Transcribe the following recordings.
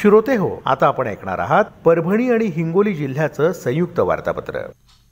श्रोते हो, आता आपण ऐकणार आहात परभणी आणि हिंगोली जिल्ह्याचं संयुक्त वार्तापत्र।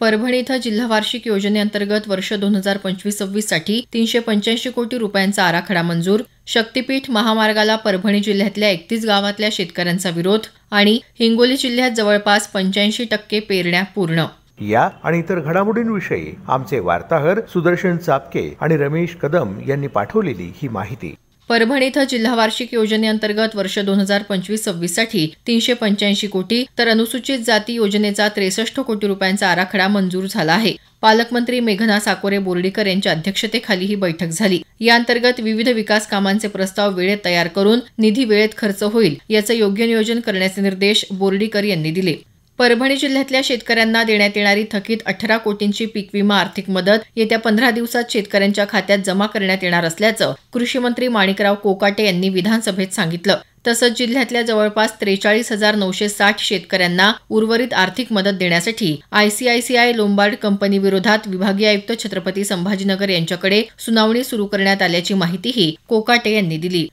परभणी इथं जिल्हा वार्षिक योजनेअंतर्गत वर्ष 2025-26 साठी 385 कोटी रुपयांचा आराखडा मंजूर। शक्तीपीठ महामार्गाला परभणी जिल्ह्यातल्या 31 गावातल्या शेतकऱ्यांचा विरोध आणि हिंगोली जिल्ह्यात जवळपास 85% पेरण्या पूर्ण। या आणि इतर घडामोडींविषयी आमचे वार्ताहर सुदर्शन चापके आणि रमेश कदम यांनी पाठवलेली ही माहिती। परभणी इथं जिल्हा वार्षिक योजनेअंतर्गत वर्ष 2025-26 साठी 385 कोटी तर अनुसूचित जाती योजनेचा 63 कोटी रुपयांचा आराखडा मंजूर झाला आहे। पालकमंत्री मेघना साकोरे बोर्डीकर यांच्या अध्यक्षतेखाली ही बैठक झाली। या अंतर्गत विविध विकास कामांचे प्रस्ताव वेळेत तयार करून निधी वेळेत खर्च होईल याचं योग्य नियोजन करण्याचे निर्देश बोर्डीकर यांनी दिले। परभणी जिल्ह्यातल्या शेतकऱ्यांना देण्यात येणारी थकीत 18 कोटींची पीक विमा आर्थिक मदत येत्या 15 दिवसात शेतकऱ्यांच्या खात्यात जमा करण्यात येणार असल्याचं कृषी मंत्री माणिकराव कोकाटे यांनी विधानसभेत सांगितलं। तसंच जिल्ह्यातल्या जवळपास 43,960 शेतकऱ्यांना उर्वरित आर्थिक मदत देण्यासाठी आयसीआयसीआय लोंबार्ड कंपनी विरोधात विभागीय आयुक्त छत्रपती संभाजीनगर यांच्याकडे सुनावणी सुरू करण्यात आल्याची माहितीही कोकाटे यांनी दिली।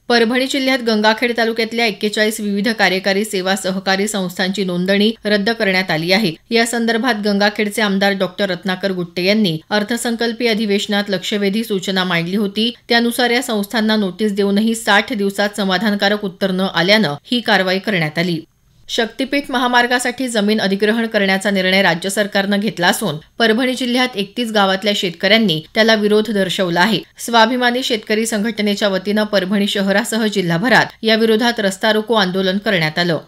परभणी जिल्ह्यात गंगाखेड तालुक्यातल्या 41 विविध कार्यकारी सेवा सहकारी संस्थांची नोंदणी रद्द करण्यात आली आहे। या संदर्भात गंगाखेडचे आमदार डॉक्टर रत्नाकर गुट्टे यांनी अर्थसंकल्पीय अधिवेशनात लक्षवेधी सूचना मांडली होती। त्यानुसार या संस्थांना नोटीस देऊनही 60 दिवसात समाधानकारक उत्तर न आल्यानं ही कारवाई करण्यात आली। शक्तीपीठ महामार्गासाठी जमीन अधिग्रहण करण्याचा निर्णय राज्य सरकारनं घेतला असून परभणी जिल्ह्यात 31 गावातल्या शेतकऱ्यांनी त्याला विरोध दर्शवला आहे। स्वाभिमानी शेतकरी संघटनेच्या वतीनं परभणी शहरासह जिल्हाभरात या विरोधात रस्ता रोको आंदोलन करण्यात आलं।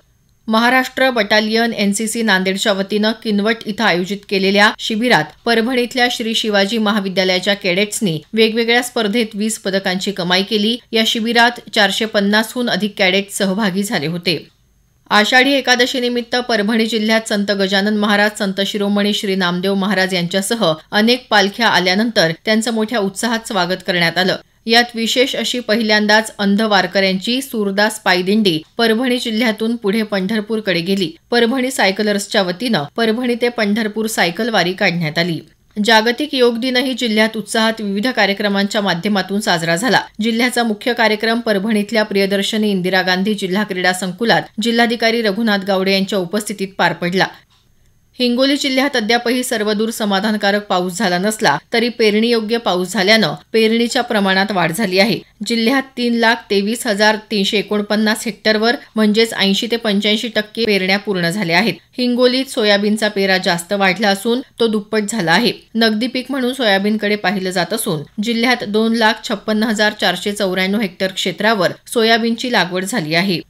महाराष्ट्र बटालियन एनसीसी नांदेडच्या वतीनं किनवट इथं आयोजित केलेल्या शिबिरात परभणी इथल्या श्री शिवाजी महाविद्यालयाच्या कॅडेट्सनी वेगवेगळ्या स्पर्धेत 20 पदकांची कमाई केली। या शिबिरात 450हून अधिक कॅडेट सहभागी झाले होते। आषाढी एकादशीनिमित्त परभणी जिल्ह्यात संत गजानन महाराज, संत शिरोमणी श्री नामदेव महाराज यांच्यासह अनेक पालख्या आल्यानंतर त्यांचं मोठ्या उत्साहात स्वागत करण्यात आलं। यात विशेष अशी पहिल्यांदाच अंध वारकऱ्यांची सूरदास पायदिंडी परभणी जिल्ह्यातून पुढे पंढरपूरकडे गेली। परभणी सायकलर्सच्या वतीनं परभणी ते पंढरपूर सायकल वारी काढण्यात आली। जागतिक योग दिनही जिल्ह्यात उत्साहात विविध कार्यक्रमांच्या माध्यमातून साजरा झाला। जिल्ह्याचा मुख्य कार्यक्रम परभणीतल्या प्रियदर्शनी इंदिरा गांधी जिल्हा क्रीडा संकुलात जिल्हाधिकारी रघुनाथ गावडे यांच्या उपस्थितीत पार पडला। हिंगोली जिल्ह्यात अद्यापही सर्वदूर समाधानकारक पाऊस झाला नसला तरी पेरणीयोग्य पाऊस झाल्यानं पेरणीच्या प्रमाणात वाढ झाली आहे। जिल्ह्यात 3,23,349 हेक्टरवर म्हणजेच 80 ते 85% पेरण्या पूर्ण झाल्या आहेत। हिंगोलीत सोयाबीनचा पेरा जास्त वाढला असून तो दुप्पट झाला आहे। नगदी पीक म्हणून सोयाबीनकडे पाहिलं जात असून जिल्ह्यात 2,56,494 हेक्टर क्षेत्रावर सोयाबीनची लागवड झाली आहे।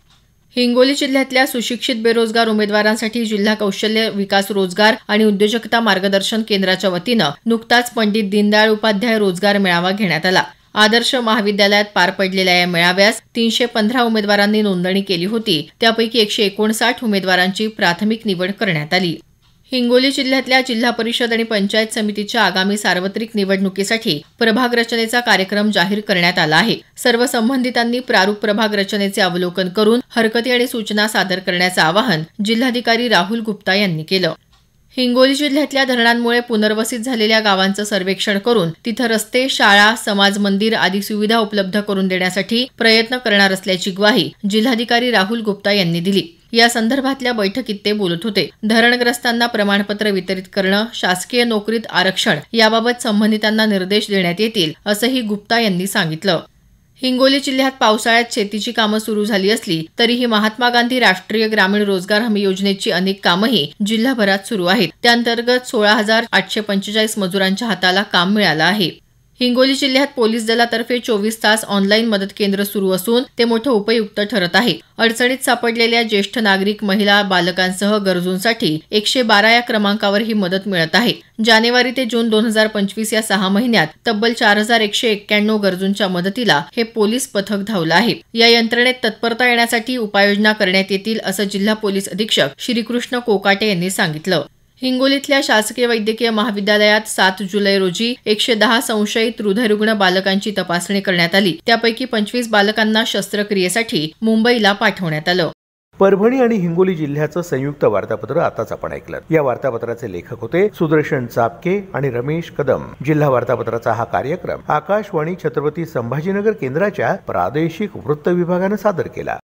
हिंगोली जिल्ह्यातल्या सुशिक्षित बेरोजगार उमेदवारांसाठी जिल्हा कौशल्य विकास रोजगार आणि उद्योजकता मार्गदर्शन केंद्राच्या वतीनं नुकताच पंडित दीनदयाळ उपाध्याय रोजगार मेळावा घेण्यात आला। आदर्श महाविद्यालयात पार पडलेल्या या मेळाव्यास 315 उमेदवारांनी नोंदणी केली होती। त्यापैकी 159 उमेदवारांची प्राथमिक निवड करण्यात आली। हिंगोली जिल्ह्यातल्या जिल्हा परिषद आणि पंचायत समितीच्या आगामी सार्वत्रिक निवडणुकीसाठी प्रभाग रचनेचा कार्यक्रम जाहीर करण्यात आला आहे। सर्व संबंधितांनी प्रारूप प्रभाग रचनेचे अवलोकन करून हरकती आणि सूचना सादर करण्याचं आवाहन जिल्हाधिकारी राहुल गुप्ता यांनी केलं। हिंगोली जिल्ह्यातल्या धरणांमुळे पुनर्वसित झालेल्या गावांचं सर्वेक्षण करून तिथं रस्ते, शाळा, समाज मंदिर आदी सुविधा उपलब्ध करून देण्यासाठी प्रयत्न करणार असल्याची ग्वाही जिल्हाधिकारी राहुल गुप्ता यांनी दिली। या संदर्भातल्या बैठकीत ते बोलत होते। धरणग्रस्तांना प्रमाणपत्र वितरित करणं, शासकीय नोकरीत आरक्षण याबाबत संबंधितांना निर्देश देण्यात येतील असंही गुप्ता यांनी सांगितलं। हिंगोली जिल्ह्यात पावसाळ्यात शेतीची कामं सुरू झाली असली तरीही महात्मा गांधी राष्ट्रीय ग्रामीण रोजगार हमी योजनेची अनेक कामंही जिल्हाभरात सुरू आहेत। त्याअंतर्गत 16,845 मजुरांच्या हाताला काम मिळालं आहे। हिंगोली जिल्ह्यात पोलीस दलातर्फे 24 तास ऑनलाईन मदत केंद्र सुरू असून ते मोठं उपयुक्त ठरत आहे। अडचणीत सापडलेल्या ज्येष्ठ नागरिक, महिला, बालकांसह गरजूंसाठी 112 या क्रमांकावर ही मदत मिळत आहे। जानेवारी ते जून 2025 या 6 महिन्यात तब्बल 4,191 गरजूंच्या मदतीला हे पोलीस पथक धावलं आहे। या यंत्रणेत तत्परता येण्यासाठी उपाययोजना करण्यात येतील असं जिल्हा पोलीस अधीक्षक श्रीकृष्ण कोकाटे यांनी सांगितलं। हिंगोलीतल्या शासकीय वैद्यकीय महाविद्यालयात 7 जुलै रोजी 110 संशयित हृदयरुग्ण बालकांची तपासणी करण्यात आली। त्यापैकी 25 बालकांना शस्त्रक्रियेसाठी मुंबईला पाठवण्यात आलं। परभणी आणि हिंगोली जिल्ह्याचं संयुक्त वार्तापत्र आताच आपण ऐकलं। या वार्तापत्राचे लेखक होते सुदर्शन चापके आणि रमेश कदम। जिल्हा वार्तापत्राचा हा कार्यक्रम आकाशवाणी छत्रपती संभाजीनगर केंद्राच्या प्रादेशिक वृत्त विभागाने सादर केला।